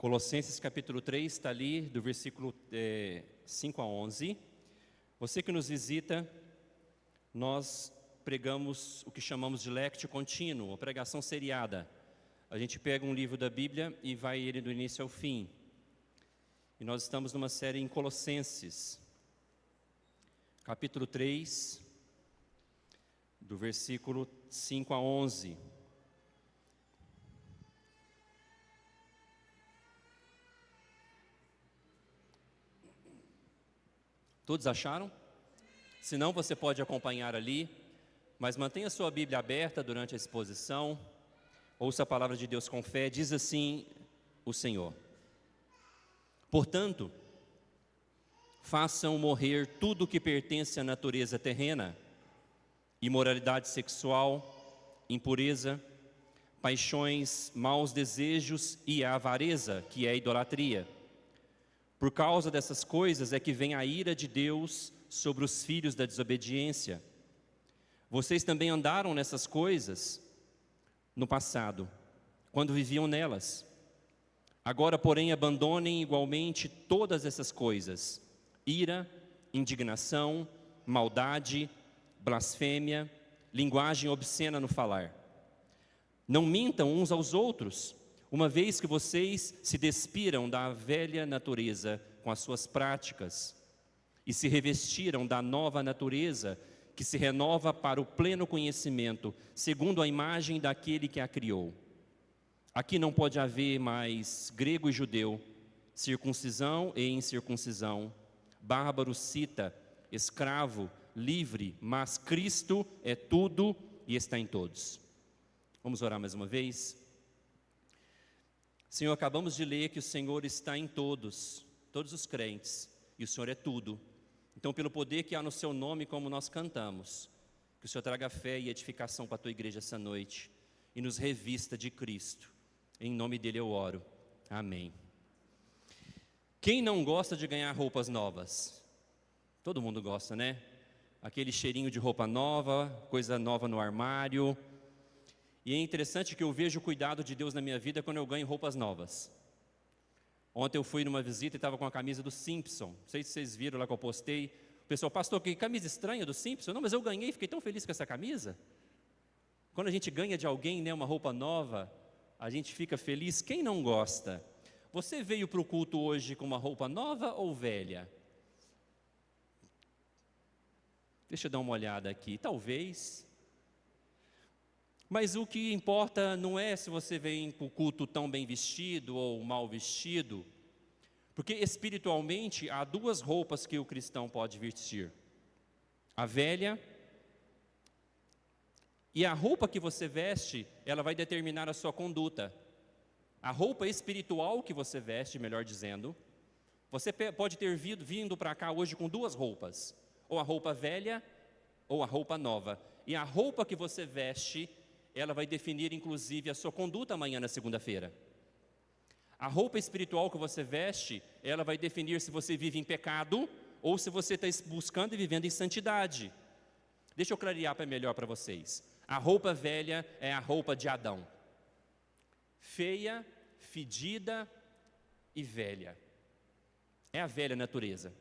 Colossenses capítulo 3 está ali, do versículo 5 a 11. Você que nos visita, nós pregamos o que chamamos de lectio contínuo, uma pregação seriada. A gente pega um livro da Bíblia e vai ele do início ao fim. E nós estamos numa série em Colossenses, capítulo 3, do versículo 5 a 11. Todos acharam? Se não, você pode acompanhar ali, mas mantenha sua Bíblia aberta durante a exposição. Ouça a palavra de Deus com fé. Diz assim o Senhor: portanto, façam morrer tudo o que pertence à natureza terrena: imoralidade sexual, impureza, paixões, maus desejos e a avareza, que é a idolatria. Por causa dessas coisas é que vem a ira de Deus sobre os filhos da desobediência. Vocês também andaram nessas coisas no passado, quando viviam nelas. Agora, porém, abandonem igualmente todas essas coisas: ira, indignação, maldade, blasfêmia, linguagem obscena no falar. Não mintam uns aos outros, uma vez que vocês se despiram da velha natureza com as suas práticas e se revestiram da nova natureza, que se renova para o pleno conhecimento, segundo a imagem daquele que a criou. Aqui não pode haver mais grego e judeu, circuncisão e incircuncisão, bárbaro, cita, escravo, livre, mas Cristo é tudo e está em todos. Vamos orar mais uma vez? Senhor, acabamos de ler que o Senhor está em todos os crentes, e o Senhor é tudo. Então, pelo poder que há no seu nome, como nós cantamos, que o Senhor traga fé e edificação para a tua igreja essa noite e nos revista de Cristo. Em nome dele eu oro. Amém. Quem não gosta de ganhar roupas novas? Todo mundo gosta, né? Aquele cheirinho de roupa nova, coisa nova no armário. E é interessante que eu vejo o cuidado de Deus na minha vida quando eu ganho roupas novas. Ontem eu fui numa visita e estava com a camisa do Simpson. Não sei se vocês viram lá que eu postei. O pessoal: pastor, que camisa estranha do Simpson. Não, mas eu ganhei e fiquei tão feliz com essa camisa. Quando a gente ganha de alguém, né, uma roupa nova, a gente fica feliz. Quem não gosta? Você veio para o culto hoje com uma roupa nova ou velha? Deixa eu dar uma olhada aqui. Talvez. Mas o que importa não é se você vem para o culto tão bem vestido ou mal vestido, porque espiritualmente há duas roupas que o cristão pode vestir: a velha, e a roupa que você veste, ela vai determinar a sua conduta. A roupa espiritual que você veste, melhor dizendo, você pode ter vindo para cá hoje com duas roupas: ou a roupa velha ou a roupa nova. E a roupa que você veste, ela vai definir inclusive a sua conduta amanhã na segunda-feira. A roupa espiritual que você veste, ela vai definir se você vive em pecado ou se você está buscando e vivendo em santidade. Deixa eu clarear melhor para vocês. A roupa velha é a roupa de Adão. Feia, fedida e velha. É a velha natureza.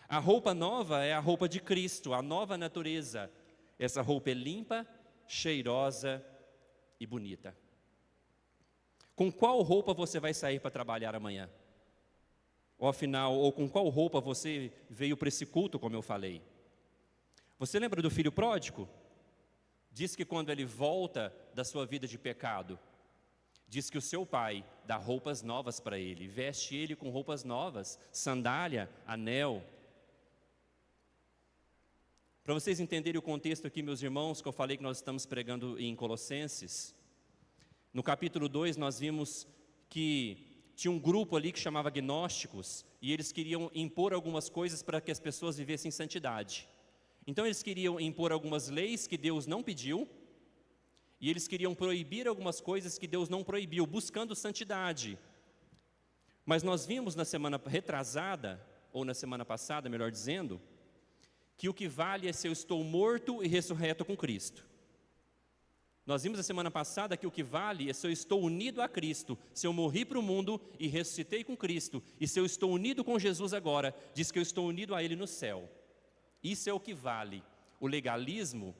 A roupa nova é a roupa de Cristo, a nova natureza. Essa roupa é limpa, cheirosa e bonita. Com qual roupa você vai sair para trabalhar amanhã? Ou afinal, ou com qual roupa você veio para esse culto, como eu falei? Você lembra do filho pródigo? Diz que quando ele volta da sua vida de pecado, diz que o seu pai dá roupas novas para ele, veste ele com roupas novas, sandália, anel. Para vocês entenderem o contexto aqui, meus irmãos, que eu falei que nós estamos pregando em Colossenses, no capítulo 2 nós vimos que tinha um grupo ali que chamava gnósticos, e eles queriam impor algumas coisas para que as pessoas vivessem em santidade. Então eles queriam impor algumas leis que Deus não pediu, e eles queriam proibir algumas coisas que Deus não proibiu, buscando santidade. Mas nós vimos na semana retrasada, ou na semana passada, melhor dizendo, que o que vale é se eu estou morto e ressurreto com Cristo. Nós vimos a semana passada que o que vale é se eu estou unido a Cristo, se eu morri para o mundo e ressuscitei com Cristo, e se eu estou unido com Jesus agora, diz que eu estou unido a Ele no céu. Isso é o que vale. O legalismo,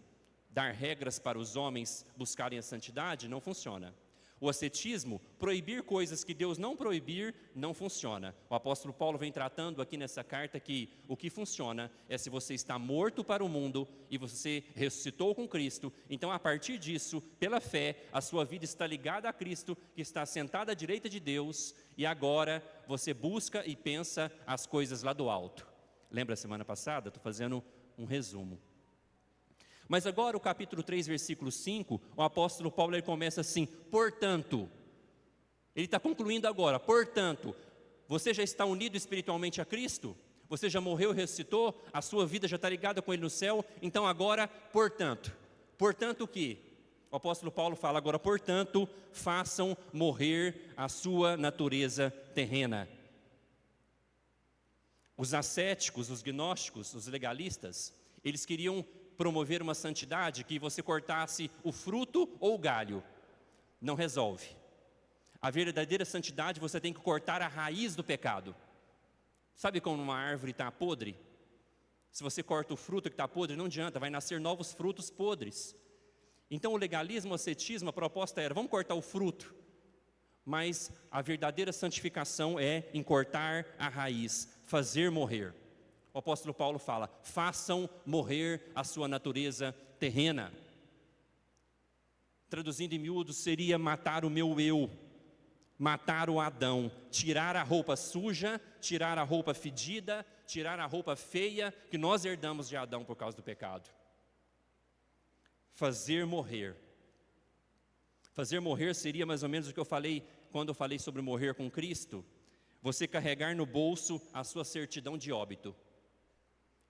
dar regras para os homens buscarem a santidade, não funciona. O ascetismo, proibir coisas que Deus não proibir, não funciona. O apóstolo Paulo vem tratando aqui nessa carta que o que funciona é se você está morto para o mundo e você ressuscitou com Cristo. Então, a partir disso, pela fé, a sua vida está ligada a Cristo, que está sentado à direita de Deus, e agora você busca e pensa as coisas lá do alto. Lembra a semana passada? Estou fazendo um resumo. Mas agora o capítulo 3, versículo 5, o apóstolo Paulo ele começa assim: portanto, ele está concluindo agora, portanto, você já está unido espiritualmente a Cristo? Você já morreu e ressuscitou? A sua vida já está ligada com Ele no céu? Então agora, portanto o que? O apóstolo Paulo fala agora, portanto, façam morrer a sua natureza terrena. Os ascéticos, os gnósticos, os legalistas, eles queriam promover uma santidade que você cortasse o fruto ou o galho. Não resolve. A verdadeira santidade você tem que cortar a raiz do pecado. Sabe quando uma árvore está podre? Se você corta o fruto que está podre, não adianta, vai nascer novos frutos podres. Então o legalismo, o ascetismo, a proposta era, vamos cortar o fruto. Mas a verdadeira santificação é em cortar a raiz, fazer morrer. O apóstolo Paulo fala, façam morrer a sua natureza terrena. Traduzindo em miúdo, seria matar o meu eu, matar o Adão, tirar a roupa suja, tirar a roupa fedida, tirar a roupa feia que nós herdamos de Adão por causa do pecado. Fazer morrer. Fazer morrer seria mais ou menos o que eu falei quando eu falei sobre morrer com Cristo. Você carregar no bolso a sua certidão de óbito.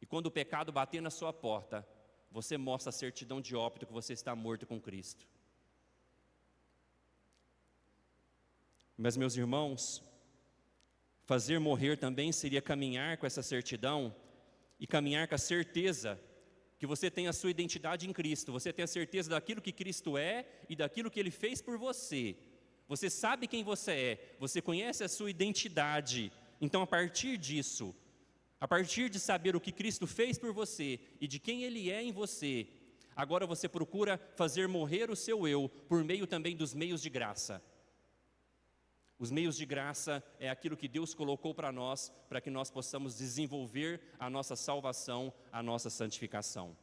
E quando o pecado bater na sua porta, você mostra a certidão de óbito que você está morto com Cristo. Mas, meus irmãos, fazer morrer também seria caminhar com essa certidão e caminhar com a certeza que você tem a sua identidade em Cristo. Você tem a certeza daquilo que Cristo é e daquilo que Ele fez por você. Você sabe quem você é, você conhece a sua identidade. Então, a partir disso, a partir de saber o que Cristo fez por você e de quem Ele é em você, agora você procura fazer morrer o seu eu por meio também dos meios de graça. Os meios de graça é aquilo que Deus colocou para nós, para que nós possamos desenvolver a nossa salvação, a nossa santificação.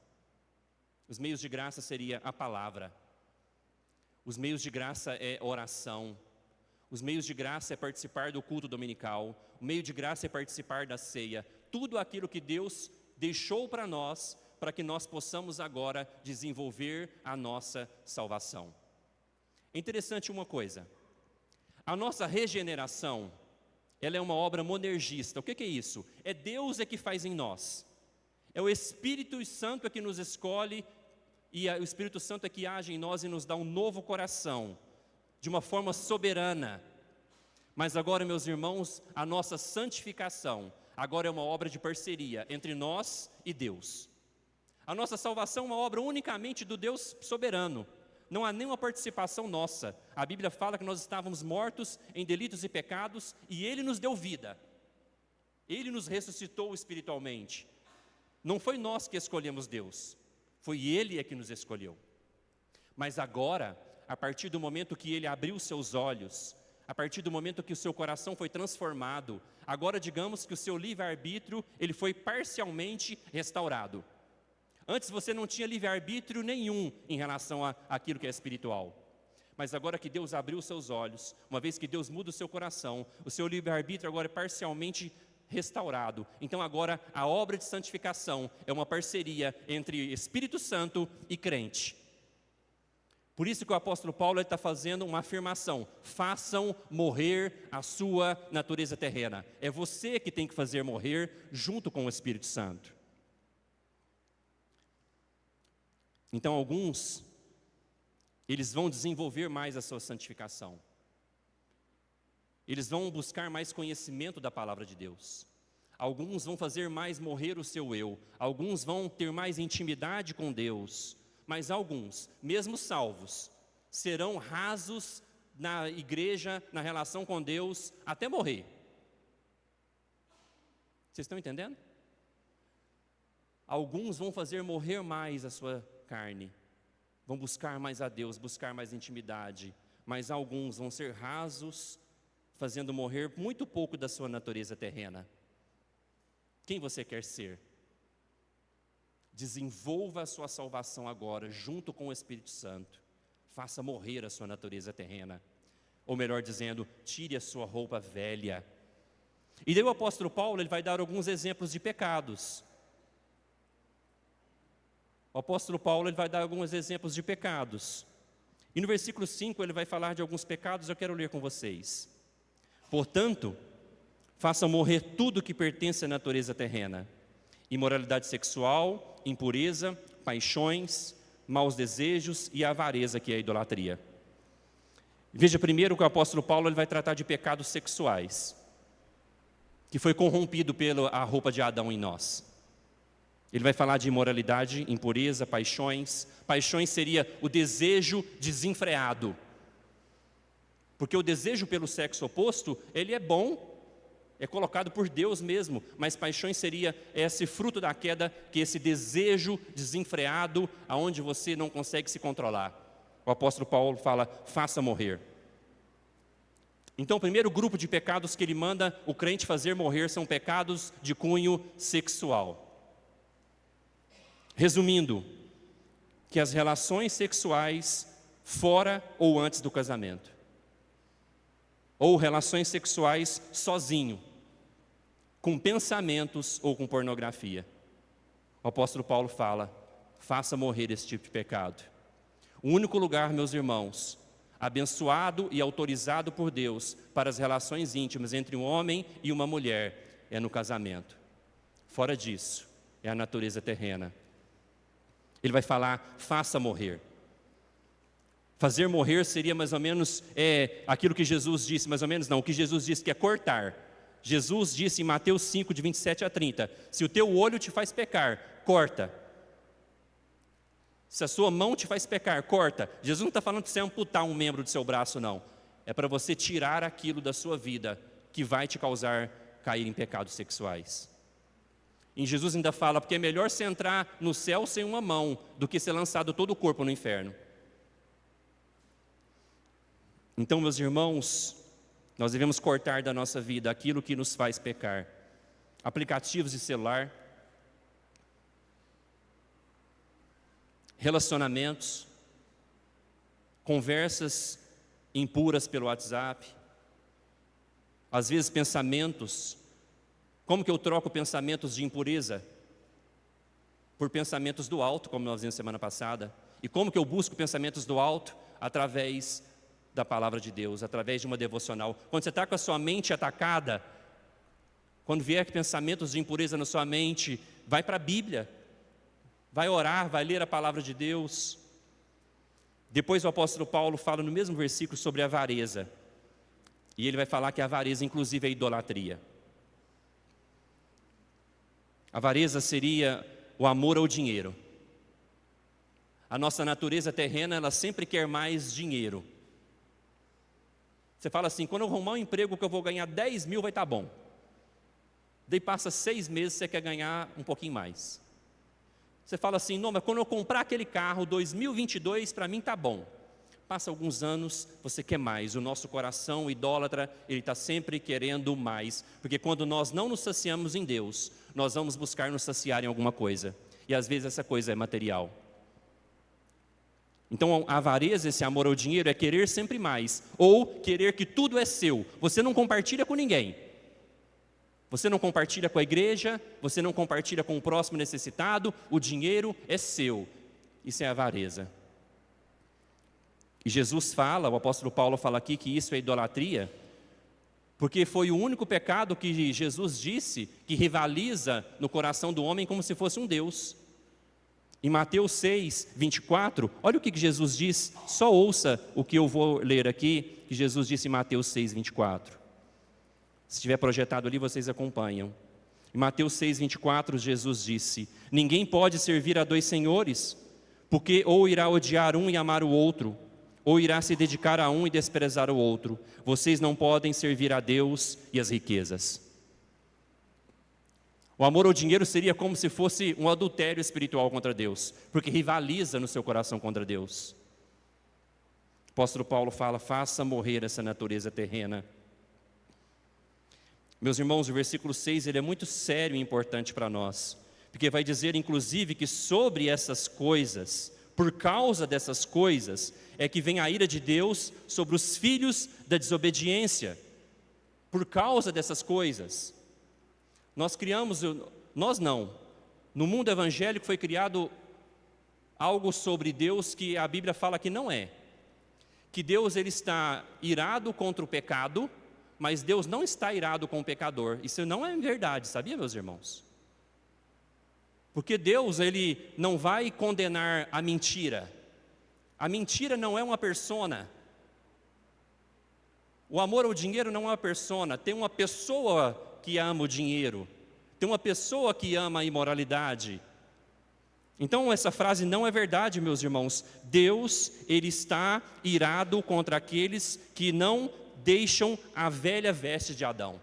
Os meios de graça seria a palavra. Os meios de graça é oração. Os meios de graça é participar do culto dominical. O meio de graça é participar da ceia. Tudo aquilo que Deus deixou para nós, para que nós possamos agora desenvolver a nossa salvação. É interessante uma coisa. A nossa regeneração, ela é uma obra monergista. O que é isso? É Deus que faz em nós. É o Espírito Santo que nos escolhe e o Espírito Santo é que age em nós e nos dá um novo coração, de uma forma soberana. Mas agora, meus irmãos, a nossa santificação agora é uma obra de parceria entre nós e Deus. A nossa salvação é uma obra unicamente do Deus soberano. Não há nenhuma participação nossa. A Bíblia fala que nós estávamos mortos em delitos e pecados e Ele nos deu vida. Ele nos ressuscitou espiritualmente. Não foi nós que escolhemos Deus, foi Ele que nos escolheu. Mas agora, a partir do momento que Ele abriu seus olhos, a partir do momento que o seu coração foi transformado, agora digamos que o seu livre-arbítrio, ele foi parcialmente restaurado. Antes você não tinha livre-arbítrio nenhum em relação àquilo que é espiritual. Mas agora que Deus abriu os seus olhos, uma vez que Deus muda o seu coração, o seu livre-arbítrio agora é parcialmente restaurado. Então agora a obra de santificação é uma parceria entre Espírito Santo e crente. Por isso que o apóstolo Paulo está fazendo uma afirmação: façam morrer a sua natureza terrena. É você que tem que fazer morrer junto com o Espírito Santo. Então alguns, eles vão desenvolver mais a sua santificação. Eles vão buscar mais conhecimento da palavra de Deus. Alguns vão fazer mais morrer o seu eu. Alguns vão ter mais intimidade com Deus. mas alguns, mesmo salvos, serão rasos na igreja, na relação com Deus, até morrer. Vocês estão entendendo? Alguns vão fazer morrer mais a sua carne, vão buscar mais a Deus, buscar mais intimidade, mas alguns vão ser rasos, fazendo morrer muito pouco da sua natureza terrena. Quem você quer ser? Desenvolva a sua salvação agora, junto com o Espírito Santo. Faça morrer a sua natureza terrena. Ou melhor dizendo, tire a sua roupa velha. E daí o apóstolo Paulo, ele vai dar alguns exemplos de pecados. O apóstolo Paulo, ele vai dar alguns exemplos de pecados. E no versículo 5 ele vai falar de alguns pecados, eu quero ler com vocês. Portanto, façam morrer tudo que pertence à natureza terrena: imoralidade sexual, impureza, paixões, maus desejos e avareza, que é a idolatria. Veja primeiro que o apóstolo Paulo ele vai tratar de pecados sexuais, que foi corrompido pela roupa de Adão em nós. Ele vai falar de imoralidade, impureza, paixões. Paixões seria o desejo desenfreado. Porque o desejo pelo sexo oposto, ele é bom, é colocado por Deus mesmo, mas paixões seria esse fruto da queda, que esse desejo desenfreado, aonde você não consegue se controlar. O apóstolo Paulo fala, faça morrer. Então, o primeiro grupo de pecados que ele manda o crente fazer morrer são pecados de cunho sexual. Resumindo, que as relações sexuais fora ou antes do casamento, ou relações sexuais sozinho, com pensamentos ou com pornografia. O apóstolo Paulo fala, faça morrer esse tipo de pecado. O único lugar, meus irmãos, abençoado e autorizado por Deus para as relações íntimas entre um homem e uma mulher é no casamento. Fora disso, é a natureza terrena. Ele vai falar, faça morrer. Fazer morrer seria mais ou menos aquilo que Jesus disse, mais ou menos não, o que Jesus disse que é cortar. Jesus disse em Mateus 5, de 27 a 30, se o teu olho te faz pecar, corta. Se a sua mão te faz pecar, corta. Jesus não está falando para você amputar um membro do seu braço, não. É para você tirar aquilo da sua vida que vai te causar cair em pecados sexuais. E Jesus ainda fala, porque é melhor você entrar no céu sem uma mão do que ser lançado todo o corpo no inferno. Então, meus irmãos, nós devemos cortar da nossa vida aquilo que nos faz pecar. Aplicativos de celular, relacionamentos, conversas impuras pelo WhatsApp, às vezes pensamentos. Como que eu troco pensamentos de impureza por pensamentos do alto, como nós vimos semana passada? E como que eu busco pensamentos do alto? Através da palavra de Deus, através de uma devocional. Quando você está com a sua mente atacada, quando vier pensamentos de impureza na sua mente, vai para a Bíblia, vai orar, vai ler a palavra de Deus. Depois o apóstolo Paulo fala no mesmo versículo sobre a avareza, e ele vai falar que a avareza inclusive é idolatria. A avareza seria o amor ao dinheiro. A nossa natureza terrena, ela sempre quer mais dinheiro. Você fala assim, quando eu arrumar um emprego que eu vou ganhar 10 mil, vai estar bom. Daí passa 6 meses, você quer ganhar um pouquinho mais. Você fala assim, não, mas quando eu comprar aquele carro, 2022, para mim está bom. Passa alguns anos, você quer mais. O nosso coração idólatra, ele está sempre querendo mais. Porque quando nós não nos saciamos em Deus, nós vamos buscar nos saciar em alguma coisa. E às vezes essa coisa é material. Então a avareza, esse amor ao dinheiro, é querer sempre mais. Ou querer que tudo é seu. Você não compartilha com ninguém. Você não compartilha com a igreja, você não compartilha com o próximo necessitado, o dinheiro é seu. Isso é avareza. E Jesus fala, o apóstolo Paulo fala aqui que isso é idolatria, porque foi o único pecado que Jesus disse que rivaliza no coração do homem como se fosse um Deus. Em Mateus 6, 24, olha o que Jesus diz, só ouça o que eu vou ler aqui, que Jesus disse em Mateus 6, 24. Se estiver projetado ali, vocês acompanham. Em Mateus 6, 24, Jesus disse, ninguém pode servir a dois senhores, porque ou irá odiar um e amar o outro, ou irá se dedicar a um e desprezar o outro. Vocês não podem servir a Deus e as riquezas. O amor ao dinheiro seria como se fosse um adultério espiritual contra Deus, porque rivaliza no seu coração contra Deus. O apóstolo Paulo fala: faça morrer essa natureza terrena. Meus irmãos, o versículo 6 ele é muito sério e importante para nós, porque vai dizer inclusive que sobre essas coisas, por causa dessas coisas, é que vem a ira de Deus sobre os filhos da desobediência. Por causa dessas coisas. Nós não. No mundo evangélico foi criado algo sobre Deus que a Bíblia fala que não é. Que Deus ele está irado contra o pecado, mas Deus não está irado com o pecador. Isso não é verdade, sabia, meus irmãos? Porque Deus ele não vai condenar a mentira. A mentira não é uma persona. O amor ao dinheiro não é uma persona. Tem uma pessoa que ama o dinheiro. Tem uma pessoa que ama a imoralidade. Então essa frase não é verdade, meus irmãos. Deus, ele está irado contra aqueles que não deixam a velha veste de Adão.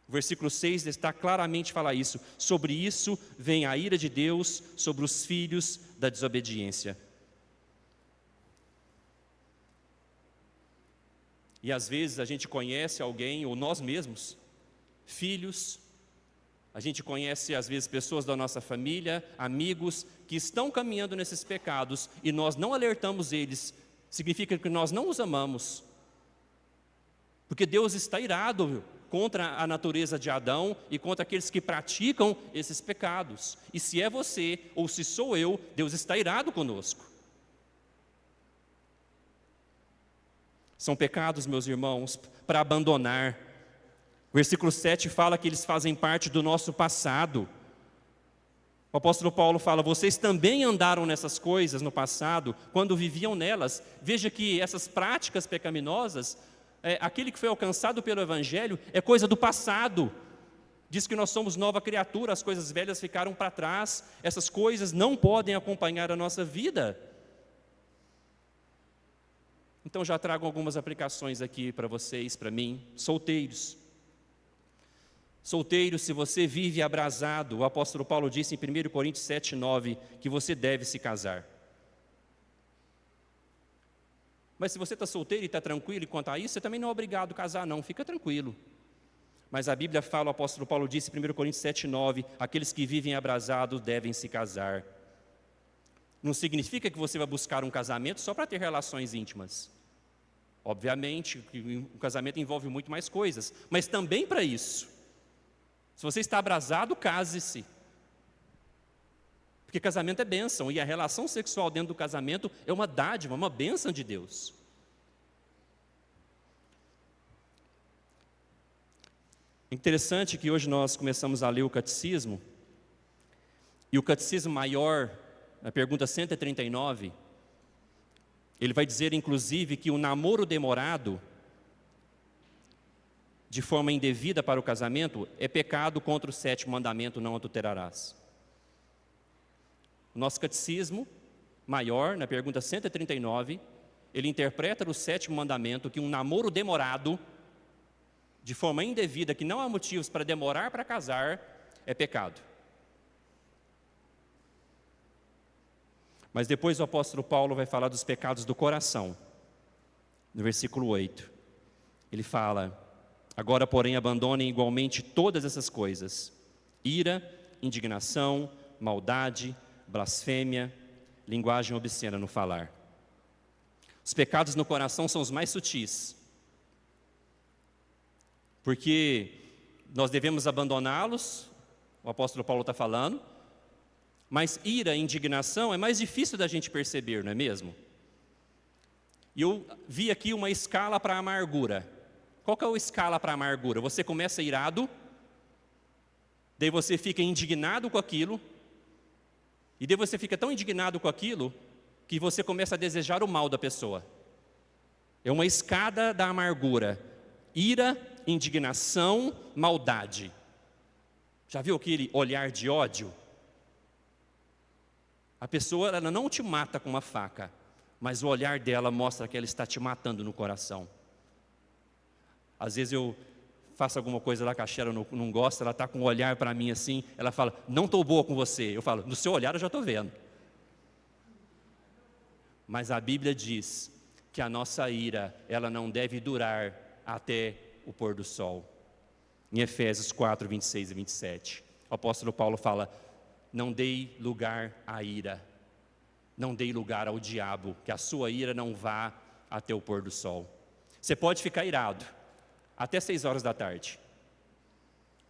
O versículo 6 está claramente falar isso. Sobre isso vem a ira de Deus sobre os filhos da desobediência. E às vezes a gente conhece alguém, ou nós mesmos, filhos, a gente conhece às vezes pessoas da nossa família, amigos, que estão caminhando nesses pecados e nós não alertamos eles, significa que nós não os amamos. Porque Deus está irado contra a natureza de Adão e contra aqueles que praticam esses pecados. E se é você ou se sou eu, Deus está irado conosco. São pecados, meus irmãos, para abandonar. O versículo 7 fala que eles fazem parte do nosso passado. O apóstolo Paulo fala: vocês também andaram nessas coisas no passado, quando viviam nelas. Veja que essas práticas pecaminosas, aquele que foi alcançado pelo Evangelho, é coisa do passado. Diz que nós somos nova criatura, as coisas velhas ficaram para trás. Essas coisas não podem acompanhar a nossa vida. Então já trago algumas aplicações aqui para vocês, para mim. Solteiros. Solteiro, se você vive abrasado, o apóstolo Paulo disse em 1 Coríntios 7:9 que você deve se casar. Mas se você está solteiro e está tranquilo quanto a isso, você também não é obrigado a casar não, fica tranquilo. Mas a Bíblia fala, o apóstolo Paulo disse em 1 Coríntios 7:9, aqueles que vivem abrasados devem se casar. Não significa que você vai buscar um casamento só para ter relações íntimas. Obviamente, o casamento envolve muito mais coisas, mas também para isso. Se você está abrasado, case-se. Porque casamento é bênção, e a relação sexual dentro do casamento é uma dádiva, uma bênção de Deus. Interessante que hoje nós começamos a ler o catecismo, e o catecismo maior, na pergunta 139, ele vai dizer inclusive que o namoro demorado, de forma indevida para o casamento, é pecado contra o 7º mandamento, não adulterarás. O nosso catecismo maior, na pergunta 139, ele interpreta o 7º mandamento que um namoro demorado, de forma indevida, que não há motivos para demorar para casar, é pecado. Mas depois o apóstolo Paulo vai falar dos pecados do coração. No versículo 8, ele fala: agora, porém, abandonem igualmente todas essas coisas: ira, indignação, maldade, blasfêmia, linguagem obscena no falar. Os pecados no coração são os mais sutis, porque nós devemos abandoná-los, o apóstolo Paulo está falando, mas ira e indignação é mais difícil da gente perceber, não é mesmo? E eu vi aqui uma escala para a amargura. Qual que é a escala para a amargura? Você começa irado, daí você fica indignado com aquilo, e daí você fica tão indignado com aquilo, que você começa a desejar o mal da pessoa. É uma escada da amargura: ira, indignação, maldade. Já viu aquele olhar de ódio? A pessoa, ela não te mata com uma faca, mas o olhar dela mostra que ela está te matando no coração. Às vezes eu faço alguma coisa lá que a Sheryl não gosta, ela está com um olhar para mim assim, ela fala, não estou boa com você. Eu falo, no seu olhar eu já estou vendo. Mas a Bíblia diz que a nossa ira, ela não deve durar até o pôr do sol. Em Efésios 4, 26 e 27, o apóstolo Paulo fala, não dei lugar à ira, não dei lugar ao diabo, que a sua ira não vá até o pôr do sol. Você pode ficar irado até 6 horas da tarde.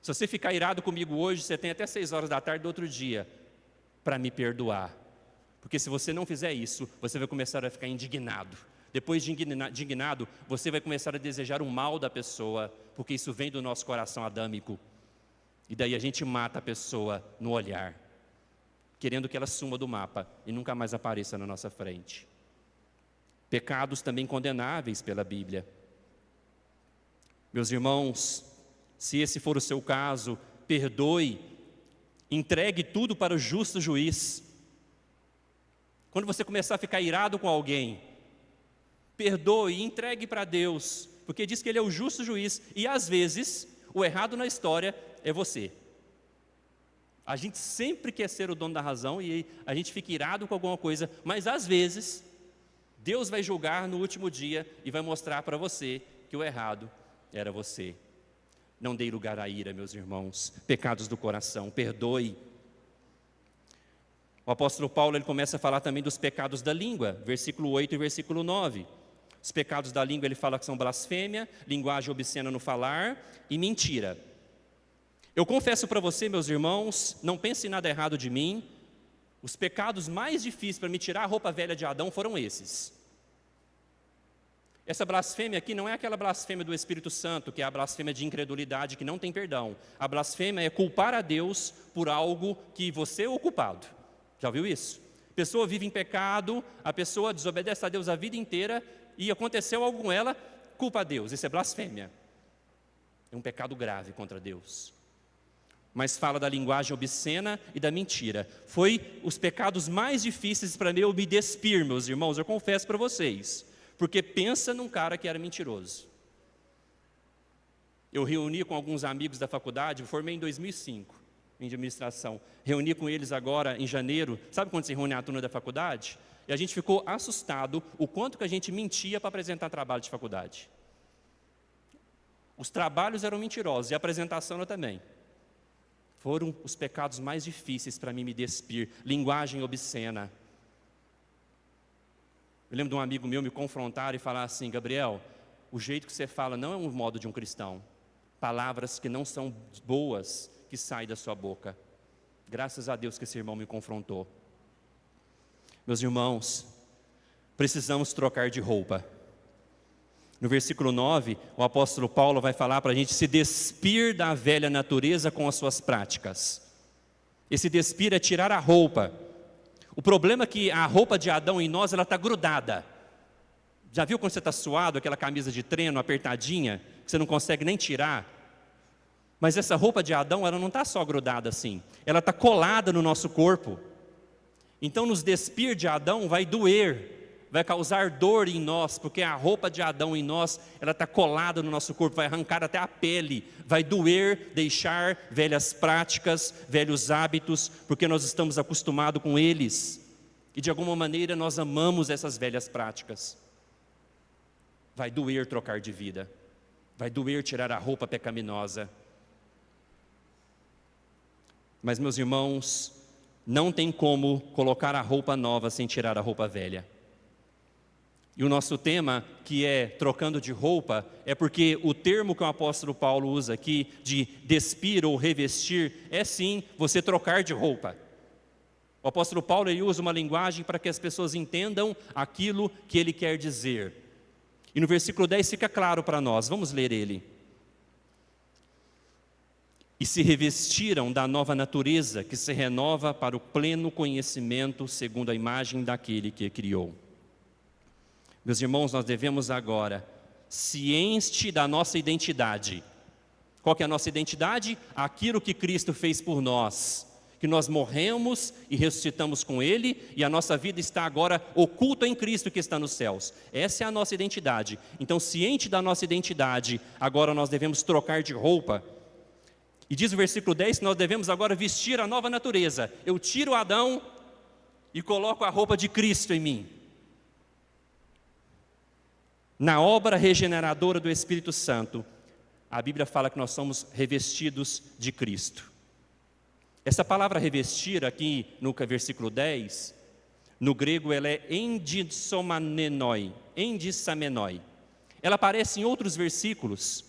Se você ficar irado comigo hoje, você tem até 6 horas da tarde do outro dia para me perdoar. Porque se você não fizer isso, você vai começar a ficar indignado. Depois de indignado, você vai começar a desejar o mal da pessoa, porque isso vem do nosso coração adâmico. E daí a gente mata a pessoa no olhar, querendo que ela suma do mapa e nunca mais apareça na nossa frente. Pecados também condenáveis pela Bíblia. Meus irmãos, se esse for o seu caso, perdoe, entregue tudo para o justo juiz. Quando você começar a ficar irado com alguém, perdoe e entregue para Deus, porque diz que Ele é o justo juiz, e às vezes, o errado na história é você. A gente sempre quer ser o dono da razão, e a gente fica irado com alguma coisa, mas às vezes, Deus vai julgar no último dia, e vai mostrar para você que o errado era você. Não dei lugar à ira, meus irmãos. Pecados do coração, perdoe. O apóstolo Paulo, ele começa a falar também dos pecados da língua, versículo 8 e versículo 9. Os pecados da língua, ele fala que são blasfêmia, linguagem obscena no falar e mentira. Eu confesso para você, meus irmãos, não pense em nada errado de mim, os pecados mais difíceis para me tirar a roupa velha de Adão foram esses. Essa blasfêmia aqui não é aquela blasfêmia do Espírito Santo, que é a blasfêmia de incredulidade, que não tem perdão. A blasfêmia é culpar a Deus por algo que você é o culpado. Já ouviu isso? A pessoa vive em pecado, a pessoa desobedece a Deus a vida inteira, e aconteceu algo com ela, culpa a Deus. Isso é blasfêmia. É um pecado grave contra Deus. Mas fala da linguagem obscena e da mentira. Foi os pecados mais difíceis para eu me despir, meus irmãos, eu confesso para vocês. Porque pensa num cara que era mentiroso. Eu reuni com alguns amigos da faculdade, eu formei em 2005, em administração. Reuni com eles agora em janeiro. Sabe quando se reúne a turma da faculdade? E a gente ficou assustado o quanto que a gente mentia para apresentar trabalho de faculdade. Os trabalhos eram mentirosos e a apresentação também. Foram os pecados mais difíceis para mim me despir. Linguagem obscena. Eu lembro de um amigo meu me confrontar e falar assim, Gabriel, o jeito que você fala não é um modo de um cristão. Palavras que não são boas que saem da sua boca. Graças a Deus que esse irmão me confrontou. Meus irmãos, precisamos trocar de roupa. No versículo 9, o apóstolo Paulo vai falar para a gente se despir da velha natureza com as suas práticas. Esse despir é tirar a roupa. O problema é que a roupa de Adão em nós, ela está grudada. Já viu quando você está suado, aquela camisa de treino apertadinha, que você não consegue nem tirar? Mas essa roupa de Adão, ela não está só grudada assim, ela está colada no nosso corpo. Então nos despir de Adão vai doer, vai causar dor em nós, porque a roupa de Adão em nós, ela está colada no nosso corpo, vai arrancar até a pele, vai doer deixar velhas práticas, velhos hábitos, porque nós estamos acostumados com eles, e de alguma maneira nós amamos essas velhas práticas. Vai doer trocar de vida, vai doer tirar a roupa pecaminosa. Mas meus irmãos, não tem como colocar a roupa nova sem tirar a roupa velha. E o nosso tema, que é trocando de roupa, é porque o termo que o apóstolo Paulo usa aqui, de despir ou revestir, é sim você trocar de roupa. O apóstolo Paulo, ele usa uma linguagem para que as pessoas entendam aquilo que ele quer dizer. E no versículo 10 fica claro para nós, vamos ler ele. E se revestiram da nova natureza, que se renova para o pleno conhecimento, segundo a imagem daquele que criou. Meus irmãos, nós devemos agora, ciente da nossa identidade. Qual que é a nossa identidade? Aquilo que Cristo fez por nós. que nós morremos e ressuscitamos com Ele, e a nossa vida está agora oculta em Cristo que está nos céus. Essa é a nossa identidade. Então, ciente da nossa identidade, agora nós devemos trocar de roupa. E diz o versículo 10 que nós devemos agora vestir a nova natureza. Eu tiro Adão e coloco a roupa de Cristo em mim. Na obra regeneradora do Espírito Santo, a Bíblia fala que nós somos revestidos de Cristo. Essa palavra revestir aqui no versículo 10, no grego ela é endissamenoi. Ela aparece em outros versículos.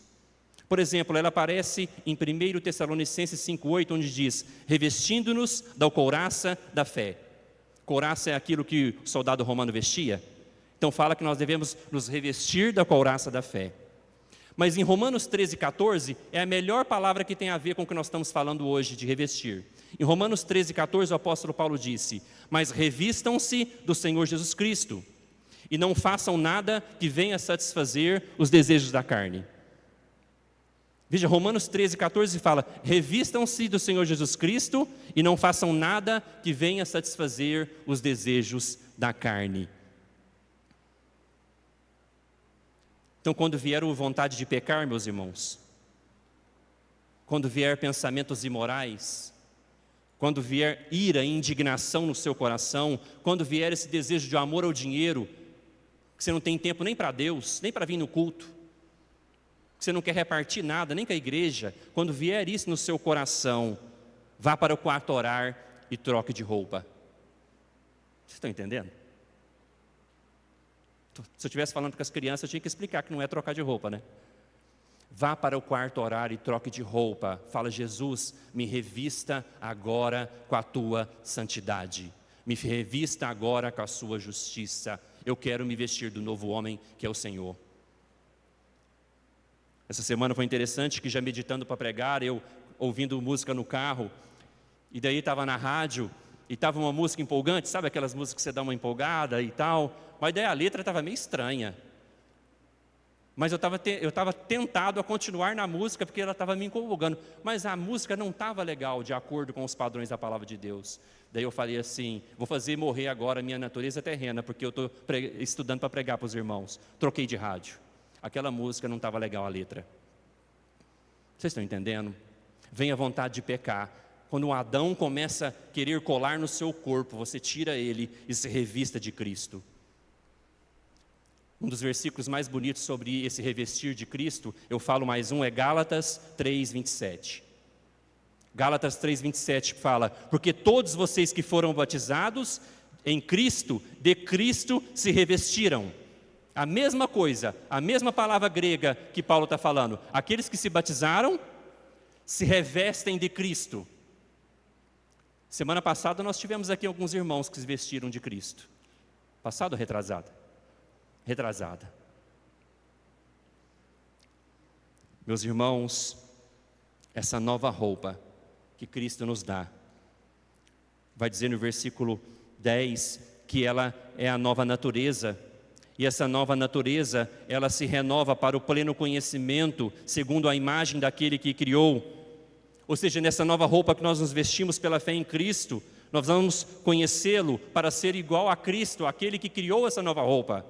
Por exemplo, ela aparece em 1 Tessalonicenses 5,8, onde diz, revestindo-nos da couraça da fé. Couraça é aquilo que o soldado romano vestia. Então fala que nós devemos nos revestir da couraça da fé. Mas em Romanos 13,14 é a melhor palavra que tem a ver com o que nós estamos falando hoje de revestir. Em Romanos 13,14 o apóstolo Paulo disse, mas revistam-se do Senhor Jesus Cristo e não façam nada que venha satisfazer os desejos da carne. Veja, Romanos 13,14 fala, revistam-se do Senhor Jesus Cristo e não façam nada que venha satisfazer os desejos da carne. Então, quando vier a vontade de pecar, meus irmãos, quando vier pensamentos imorais, quando vier ira e indignação no seu coração, quando vier esse desejo de amor ao dinheiro, que você não tem tempo nem para Deus, nem para vir no culto, que você não quer repartir nada, nem com a igreja, quando vier isso no seu coração, vá para o quarto orar e troque de roupa. Vocês estão entendendo? Se eu estivesse falando com as crianças, eu tinha que explicar que não é trocar de roupa, né? Vá para o quarto orar e troque de roupa. Fala, Jesus, me revista agora com a tua santidade. Me revista agora com a sua justiça. Eu quero me vestir do novo homem que é o Senhor. Essa semana foi interessante que já meditando para pregar, eu ouvindo música no carro, e daí estava na rádio, e estava uma música empolgante, sabe aquelas músicas que você dá uma empolgada e tal, mas daí a letra estava meio estranha. Mas eu estava tentado a continuar na música, porque ela estava me empolgando, mas a música não estava legal, de acordo com os padrões da palavra de Deus. Daí eu falei assim, vou fazer morrer agora a minha natureza terrena, porque eu estou estudando para pregar para os irmãos. Troquei de rádio. Aquela música não estava legal a letra. Vocês estão entendendo? Vem a vontade de pecar. Quando um Adão começa a querer colar no seu corpo, você tira ele e se revista de Cristo. Um dos versículos mais bonitos sobre esse revestir de Cristo, eu falo mais um, é Gálatas 3:27. Gálatas 3:27 fala, porque todos vocês que foram batizados em Cristo, de Cristo se revestiram. A mesma coisa, a mesma palavra grega que Paulo está falando. Aqueles que se batizaram, se revestem de Cristo. Semana passada nós tivemos aqui alguns irmãos que se vestiram de Cristo. Passado ou retrasado? Retrasada. Meus irmãos, essa nova roupa que Cristo nos dá, vai dizer no versículo 10 que ela é a nova natureza, e essa nova natureza, ela se renova para o pleno conhecimento, segundo a imagem daquele que criou. Ou seja, nessa nova roupa que nós nos vestimos pela fé em Cristo, nós vamos conhecê-lo para ser igual a Cristo, aquele que criou essa nova roupa.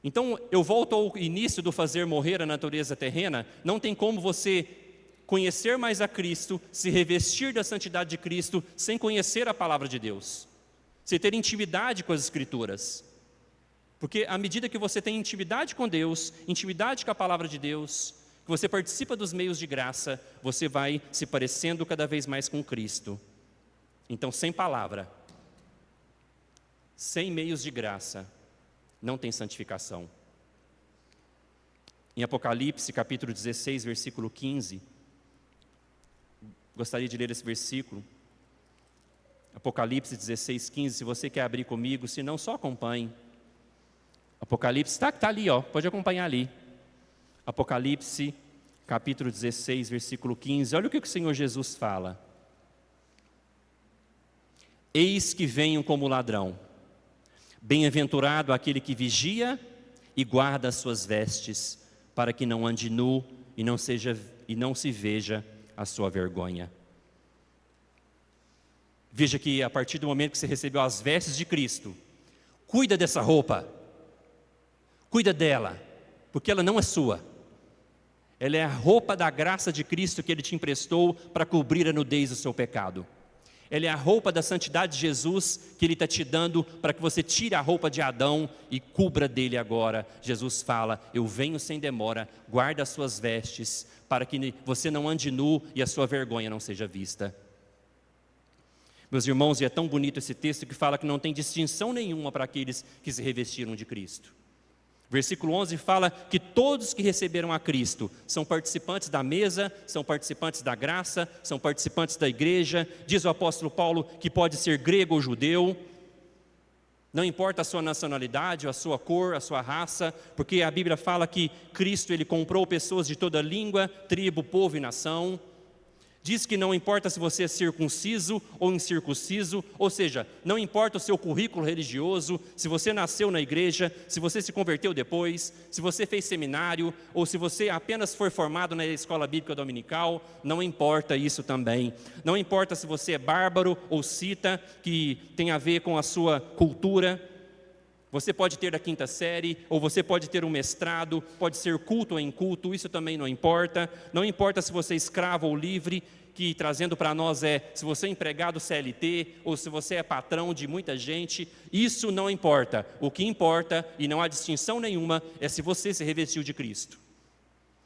Então, eu volto ao início do fazer morrer a natureza terrena. Não tem como você conhecer mais a Cristo, se revestir da santidade de Cristo, sem conhecer a palavra de Deus, sem ter intimidade com as Escrituras. Porque à medida que você tem intimidade com Deus, intimidade com a palavra de Deus, que você participa dos meios de graça, você vai se parecendo cada vez mais com Cristo. Então, sem palavra, sem meios de graça, não tem santificação. Em Apocalipse, capítulo 16, versículo 15, gostaria de ler esse versículo. Apocalipse 16, 15, se você quer abrir comigo, se não, só acompanhe. Apocalipse, está ali, pode acompanhar ali. Apocalipse, capítulo 16, versículo 15, olha o que o Senhor Jesus fala. Eis que venho como ladrão. Bem-aventurado aquele que vigia e guarda as suas vestes, para que não ande nu e não se veja a sua vergonha. Veja que a partir do momento que você recebeu as vestes de Cristo, cuida dessa roupa, cuida dela, porque ela não é sua. Ela é a roupa da graça de Cristo que Ele te emprestou para cobrir a nudez do seu pecado. Ela é a roupa da santidade de Jesus que Ele está te dando para que você tire a roupa de Adão e cubra dele agora. Jesus fala, eu venho sem demora, guarda as suas vestes, para que você não ande nu e a sua vergonha não seja vista. Meus irmãos, e é tão bonito esse texto que fala que não tem distinção nenhuma para aqueles que se revestiram de Cristo. Versículo 11 fala que todos que receberam a Cristo são participantes da mesa, são participantes da graça, são participantes da igreja. Diz o apóstolo Paulo que pode ser grego ou judeu, não importa a sua nacionalidade, a sua cor, a sua raça, porque a Bíblia fala que Cristo Ele comprou pessoas de toda língua, tribo, povo e nação. Diz que não importa se você é circunciso ou incircunciso, ou seja, não importa o seu currículo religioso, se você nasceu na igreja, se você se converteu depois, se você fez seminário, ou se você apenas foi formado na escola bíblica dominical, não importa isso também. Não importa se você é bárbaro ou cita, que tem a ver com a sua cultura. Você pode ter a 5ª série, ou você pode ter um mestrado, pode ser culto ou inculto, isso também não importa. Não importa se você é escravo ou livre, que trazendo para nós se você é empregado CLT, ou se você é patrão de muita gente, isso não importa. O que importa, e não há distinção nenhuma, é se você se revestiu de Cristo.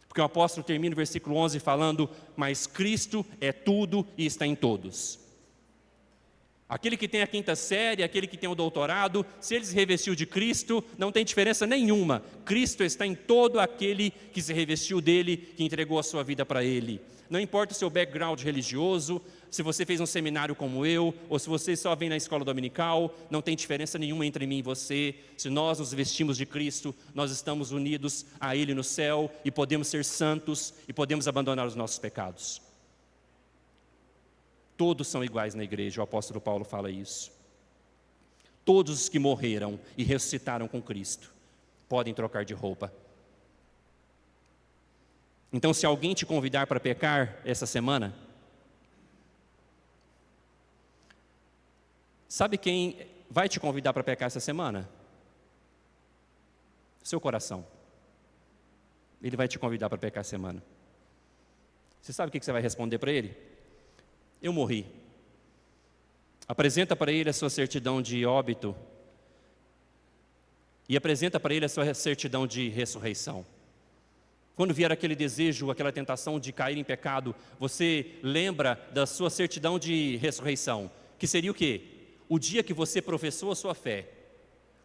Porque o apóstolo termina o versículo 11 falando, mas Cristo é tudo e está em todos. Aquele que tem a 5ª série, aquele que tem o doutorado, se ele se revestiu de Cristo, não tem diferença nenhuma. Cristo está em todo aquele que se revestiu dele, que entregou a sua vida para ele. Não importa o seu background religioso, se você fez um seminário como eu, ou se você só vem na escola dominical, não tem diferença nenhuma entre mim e você. Se nós nos vestimos de Cristo, nós estamos unidos a Ele no céu e podemos ser santos e podemos abandonar os nossos pecados. Todos são iguais na igreja, o apóstolo Paulo fala isso. Todos os que morreram e ressuscitaram com Cristo podem trocar de roupa. Então, se alguém te convidar para pecar essa semana, sabe quem vai te convidar para pecar essa semana? Seu coração. Ele vai te convidar para pecar essa semana. Você sabe o que você vai responder para ele? Eu morri. Apresenta para ele a sua certidão de óbito e apresenta para ele a sua certidão de ressurreição. Quando vier aquele desejo, aquela tentação de cair em pecado, você lembra da sua certidão de ressurreição, que seria o quê? O dia que você professou a sua fé,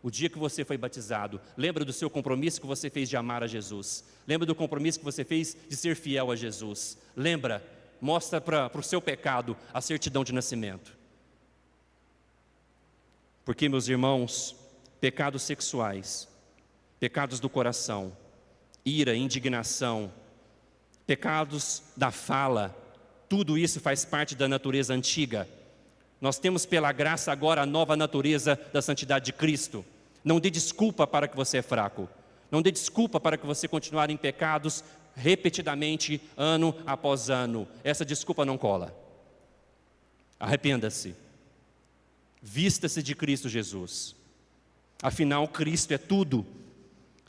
o dia que você foi batizado. Lembra do seu compromisso que você fez de amar a Jesus. Lembra do compromisso que você fez de ser fiel a Jesus. Lembra, mostra para o seu pecado a certidão de nascimento. Porque, meus irmãos, pecados sexuais, pecados do coração, ira, indignação, pecados da fala, tudo isso faz parte da natureza antiga. Nós temos pela graça agora a nova natureza da santidade de Cristo. Não dê desculpa para que você é fraco. Não dê desculpa para que você continuar em pecados repetidamente, ano após ano. Essa desculpa não cola. Arrependa-se. Vista-se de Cristo Jesus. Afinal, Cristo é tudo.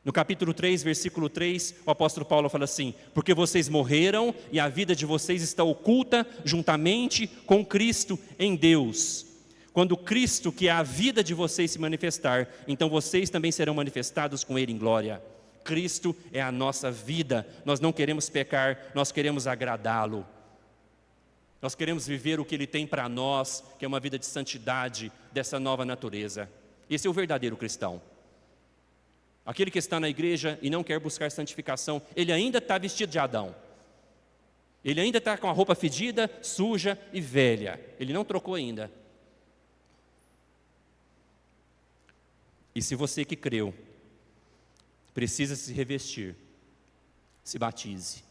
No capítulo 3, versículo 3, o apóstolo Paulo fala assim: porque vocês morreram e a vida de vocês está oculta juntamente com Cristo em Deus. Quando Cristo, que é a vida de vocês, se manifestar, então vocês também serão manifestados com Ele em glória. Cristo é a nossa vida. Nós não queremos pecar, nós queremos agradá-lo. Nós queremos viver o que Ele tem para nós, que é uma vida de santidade, dessa nova natureza. Esse é o verdadeiro cristão. Aquele que está na igreja e não quer buscar santificação, ele ainda está vestido de Adão. Ele ainda está com a roupa fedida, suja e velha. Ele não trocou ainda. E se você que creu, precisa se revestir, se batize.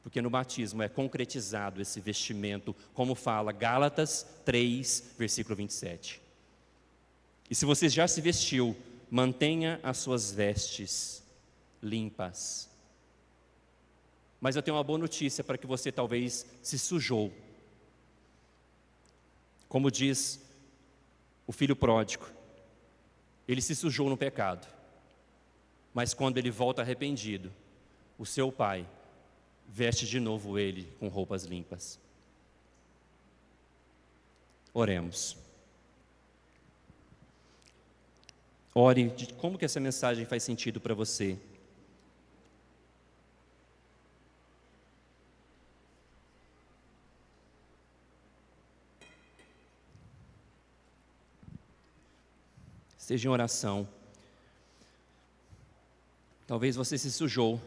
Porque no batismo é concretizado esse vestimento, como fala Gálatas 3, versículo 27. E se você já se vestiu, mantenha as suas vestes limpas. Mas eu tenho uma boa notícia para que você talvez se sujou. Como diz o filho pródigo, ele se sujou no pecado. Mas quando ele volta arrependido, o seu pai veste de novo ele com roupas limpas. Oremos. Ore de como que essa mensagem faz sentido para você. Esteja em oração. Talvez você se sujou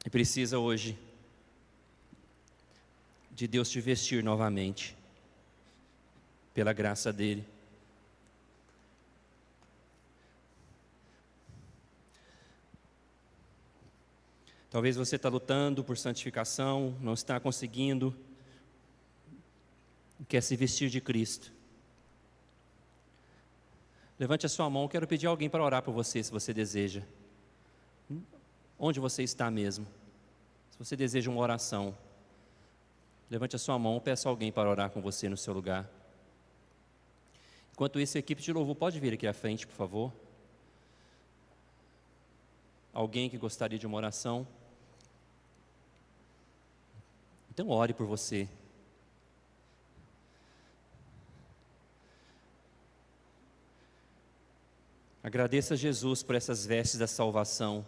e precisa hoje de Deus te vestir novamente, pela graça dEle. Talvez você está lutando por santificação, não está conseguindo, quer se vestir de Cristo. Levante a sua mão, quero pedir alguém para orar por você, se você deseja. Onde você está mesmo? Se você deseja uma oração, levante a sua mão, peça alguém para orar com você no seu lugar. Enquanto isso, a equipe de louvor pode vir aqui à frente, por favor. Alguém que gostaria de uma oração? Então ore por você. Agradeça a Jesus por essas vestes da salvação,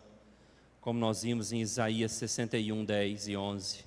como nós vimos em Isaías 61, 10 e 11.